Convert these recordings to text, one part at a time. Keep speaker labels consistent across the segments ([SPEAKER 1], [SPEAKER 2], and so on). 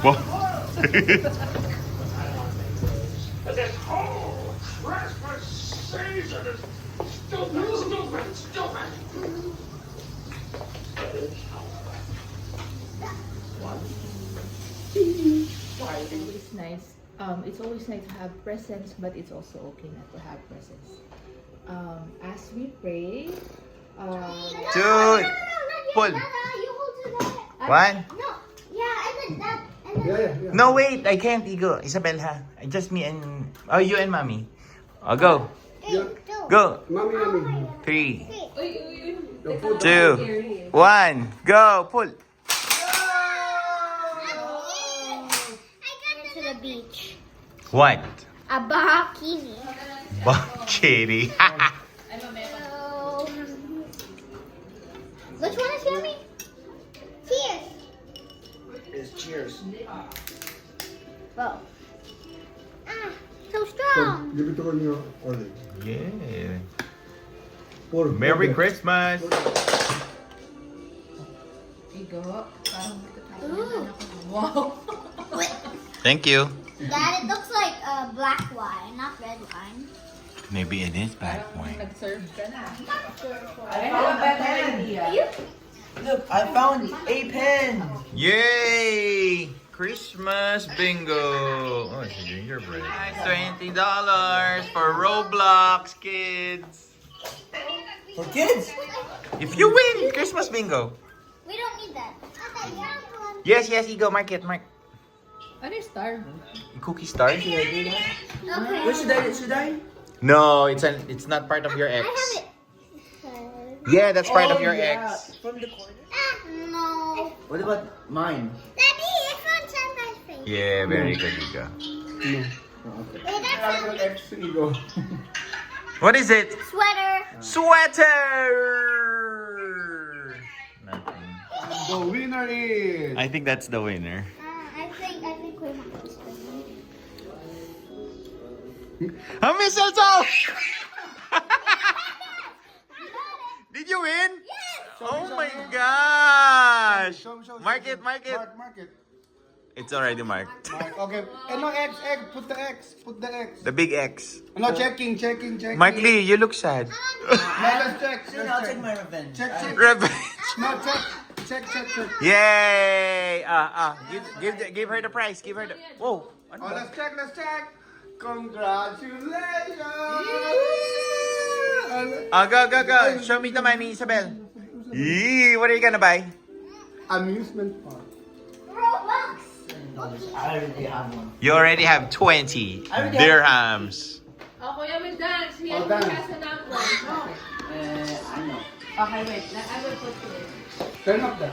[SPEAKER 1] Wow.
[SPEAKER 2] This whole Christmas season is stupid.
[SPEAKER 3] It's nice. It's always nice to have presents, but it's also okay not to have presents. As we pray,
[SPEAKER 1] Two. Pull.
[SPEAKER 4] You hold to that.
[SPEAKER 1] One.
[SPEAKER 4] No. Yeah, and then that. And then
[SPEAKER 5] Yeah.
[SPEAKER 1] No, wait. I can't, Igo. Isabel, ha? Just me and... Oh, you and Mommy. Oh, go.
[SPEAKER 4] three,
[SPEAKER 5] Yeah.
[SPEAKER 4] two.
[SPEAKER 1] Go.
[SPEAKER 5] Mommy.
[SPEAKER 1] 3,
[SPEAKER 5] The food.
[SPEAKER 1] 2, 1. Go. Pull.
[SPEAKER 4] I got to the beach.
[SPEAKER 1] What?
[SPEAKER 4] A bikini.
[SPEAKER 1] Kitty.
[SPEAKER 4] So, which one is yummy? Cheers.
[SPEAKER 5] It's cheers.
[SPEAKER 4] Whoa. Ah, so
[SPEAKER 5] So,
[SPEAKER 4] strong.
[SPEAKER 5] give it to her your order.
[SPEAKER 1] Yeah.
[SPEAKER 5] Pour.
[SPEAKER 1] Merry Christmas.
[SPEAKER 3] Igo, parang
[SPEAKER 4] Ooh.
[SPEAKER 3] wow.
[SPEAKER 1] Thank you.
[SPEAKER 4] Dad, it looks like black wine, not red wine.
[SPEAKER 1] Maybe it is black
[SPEAKER 3] Parang
[SPEAKER 1] wine.
[SPEAKER 3] nag-serve ka na.
[SPEAKER 6] I found a better idea. Look, I found a pen.
[SPEAKER 1] Yay! Christmas bingo! Oh, it's a gingerbread. $20 for Roblox, kids!
[SPEAKER 6] For kids.
[SPEAKER 1] If you win, Christmas bingo!
[SPEAKER 4] We don't need that.
[SPEAKER 1] Yes, Ego, mark it, mark.
[SPEAKER 3] Ano yung star?
[SPEAKER 1] Cookie star?
[SPEAKER 6] Should I do that?
[SPEAKER 4] Okay.
[SPEAKER 6] Where should I?
[SPEAKER 1] No, it's not part of your
[SPEAKER 4] I
[SPEAKER 1] X.
[SPEAKER 4] have it.
[SPEAKER 1] Yeah, that's part of
[SPEAKER 6] Oh,
[SPEAKER 1] your
[SPEAKER 6] yeah.
[SPEAKER 1] X.
[SPEAKER 6] From the corner.
[SPEAKER 4] No.
[SPEAKER 6] What about mine?
[SPEAKER 4] Daddy, I found Santa's face.
[SPEAKER 1] Yeah, very good, Ego.
[SPEAKER 5] No. Oh, okay.
[SPEAKER 4] Wait, that's a
[SPEAKER 5] Ego.
[SPEAKER 1] What is it?
[SPEAKER 4] sweater.
[SPEAKER 1] Sweater! Nothing.
[SPEAKER 5] The winner is.
[SPEAKER 1] I think that's the winner.
[SPEAKER 4] I think we have this one.
[SPEAKER 1] A mistletoe! Did you win? Oh my gosh!
[SPEAKER 5] Show.
[SPEAKER 1] Mark it.
[SPEAKER 5] Mark it.
[SPEAKER 1] It's already marked.
[SPEAKER 5] Mark. Okay. And no X. Put the X.
[SPEAKER 1] The big X.
[SPEAKER 5] No, checking.
[SPEAKER 1] Mark Lee, you look sad.
[SPEAKER 5] No, let's check.
[SPEAKER 6] Soon I'll take my revenge.
[SPEAKER 5] Check. No, check.
[SPEAKER 1] Yay! Give her the prize. Give her the. Whoa! Ano
[SPEAKER 5] Oh,
[SPEAKER 1] ba?
[SPEAKER 5] let's check. Congratulations.
[SPEAKER 1] Go. Show me the money, Isabel. Yee, what are you gonna buy?
[SPEAKER 5] Amusement park.
[SPEAKER 4] Robux.
[SPEAKER 6] I already have one.
[SPEAKER 1] You already have 20 dirhams.
[SPEAKER 3] Oh, Kuya will dance. He
[SPEAKER 5] Oh, dance.
[SPEAKER 3] has a number. No.
[SPEAKER 6] I know.
[SPEAKER 3] Okay, wait. I will put it.
[SPEAKER 5] Turn up that.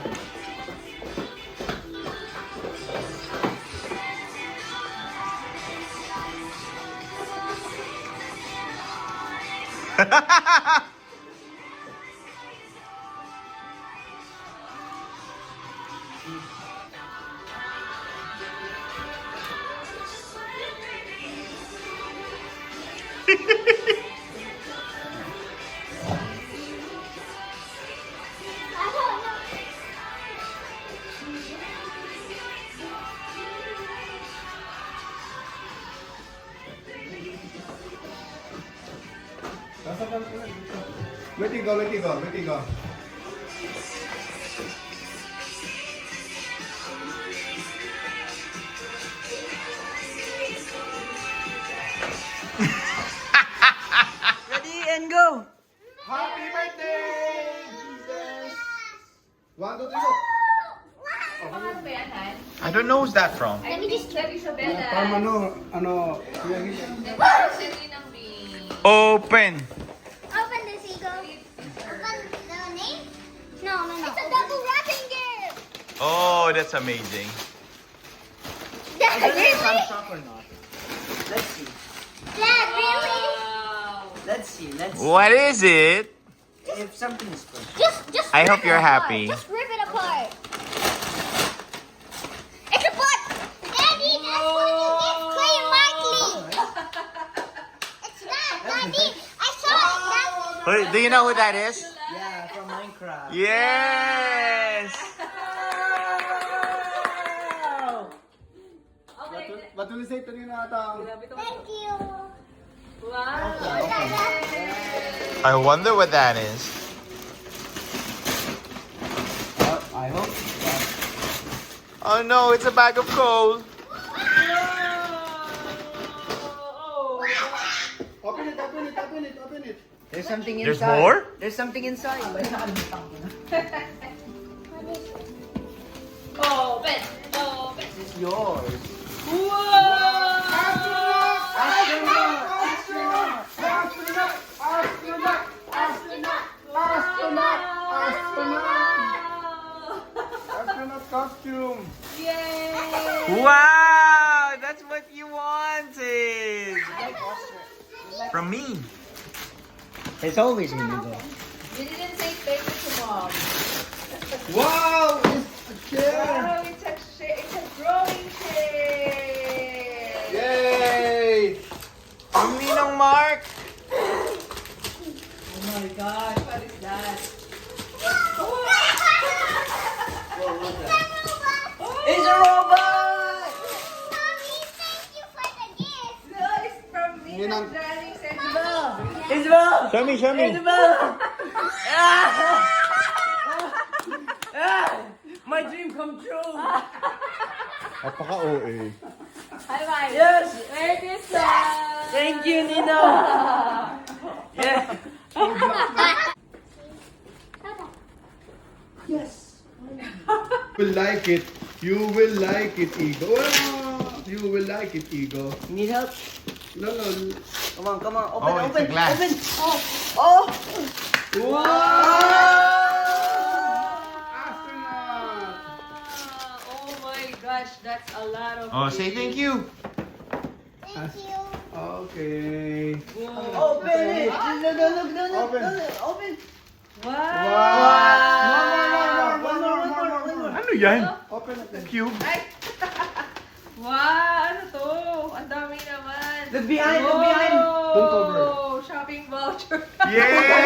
[SPEAKER 4] I don't know.
[SPEAKER 5] Let it go.
[SPEAKER 6] Ready and go.
[SPEAKER 5] Happy birthday, Jesus. 1, 2, 3, go.
[SPEAKER 3] Ano ba yan, Han?
[SPEAKER 1] I don't know who's that from.
[SPEAKER 3] I think that Isabella.
[SPEAKER 5] Ano,
[SPEAKER 3] Anniversary ng me.
[SPEAKER 1] Open.
[SPEAKER 4] Open this, Ego. Open the name? No. It's a double wrapping gift.
[SPEAKER 1] Oh, that's amazing.
[SPEAKER 4] Dad,
[SPEAKER 6] I don't know if I'm
[SPEAKER 4] really?
[SPEAKER 6] shocked or not. Let's see.
[SPEAKER 4] Dad, really?
[SPEAKER 6] Let's see.
[SPEAKER 1] What is it?
[SPEAKER 6] If something is good.
[SPEAKER 4] Just
[SPEAKER 1] I
[SPEAKER 4] rip
[SPEAKER 1] hope
[SPEAKER 4] it
[SPEAKER 1] you're
[SPEAKER 4] apart.
[SPEAKER 1] happy.
[SPEAKER 4] Just rip it apart. It's a book. Daddy, that's what you give Clay and Markley. It's not, Daddy. I saw it. That's
[SPEAKER 1] Do you know who that is?
[SPEAKER 6] Yeah, from Minecraft.
[SPEAKER 1] Yes.
[SPEAKER 6] Wow!
[SPEAKER 5] Patuloy ito na ata.
[SPEAKER 4] Thank you.
[SPEAKER 6] Wow.
[SPEAKER 1] I wonder what that is.
[SPEAKER 5] I hope.
[SPEAKER 1] Oh no, it's a bag of coal.
[SPEAKER 5] Open it, open it, open it, open it.
[SPEAKER 6] There's something inside.
[SPEAKER 1] There's more?
[SPEAKER 6] There's something inside.
[SPEAKER 4] What is it?
[SPEAKER 6] This is yours.
[SPEAKER 5] Astronaut costume.
[SPEAKER 1] Wow, that's what you wanted. From me.
[SPEAKER 6] It's always when you go.
[SPEAKER 3] You didn't say thank you to mom.
[SPEAKER 5] Wow, it's a chair.
[SPEAKER 3] Oh, it's a drawing chair.
[SPEAKER 5] Yay!
[SPEAKER 1] From Ninong Mark.
[SPEAKER 3] Oh my gosh, what is that?
[SPEAKER 6] It's a robot!
[SPEAKER 4] Mommy, thank you for the gift.
[SPEAKER 3] No, it's from me.
[SPEAKER 5] Ninang-
[SPEAKER 3] Drawing set.
[SPEAKER 6] Isabel!
[SPEAKER 1] Show me, show me.
[SPEAKER 6] Isabel! My dream come true!
[SPEAKER 5] Napaka-OA.
[SPEAKER 3] Hi,
[SPEAKER 6] Yes!
[SPEAKER 3] Merry Christmas!
[SPEAKER 6] Thank you, Nino! Yeah!
[SPEAKER 5] You will like it. You will like it, Ego. Ah, you will like it, Ego.
[SPEAKER 6] You need help?
[SPEAKER 5] No, no.
[SPEAKER 6] Come on, come on. Open,
[SPEAKER 1] Oh, it's
[SPEAKER 6] open,
[SPEAKER 1] a glass.
[SPEAKER 6] open. Oh!
[SPEAKER 5] Wow! Astronaut!
[SPEAKER 3] Oh my gosh, that's a lot of
[SPEAKER 1] Oh, say thank you.
[SPEAKER 4] Thank you.
[SPEAKER 5] Okay.
[SPEAKER 6] Open it! No,
[SPEAKER 5] Open.
[SPEAKER 6] open!
[SPEAKER 3] Wow!
[SPEAKER 6] One more.
[SPEAKER 1] Ano yan?
[SPEAKER 5] Open it then.
[SPEAKER 1] Cube.
[SPEAKER 3] Ay! Wow! Ano to? Ang dami naman.
[SPEAKER 6] Look behind, look behind!
[SPEAKER 5] Don't cover.
[SPEAKER 3] Oh, shopping voucher.
[SPEAKER 1] Yeah!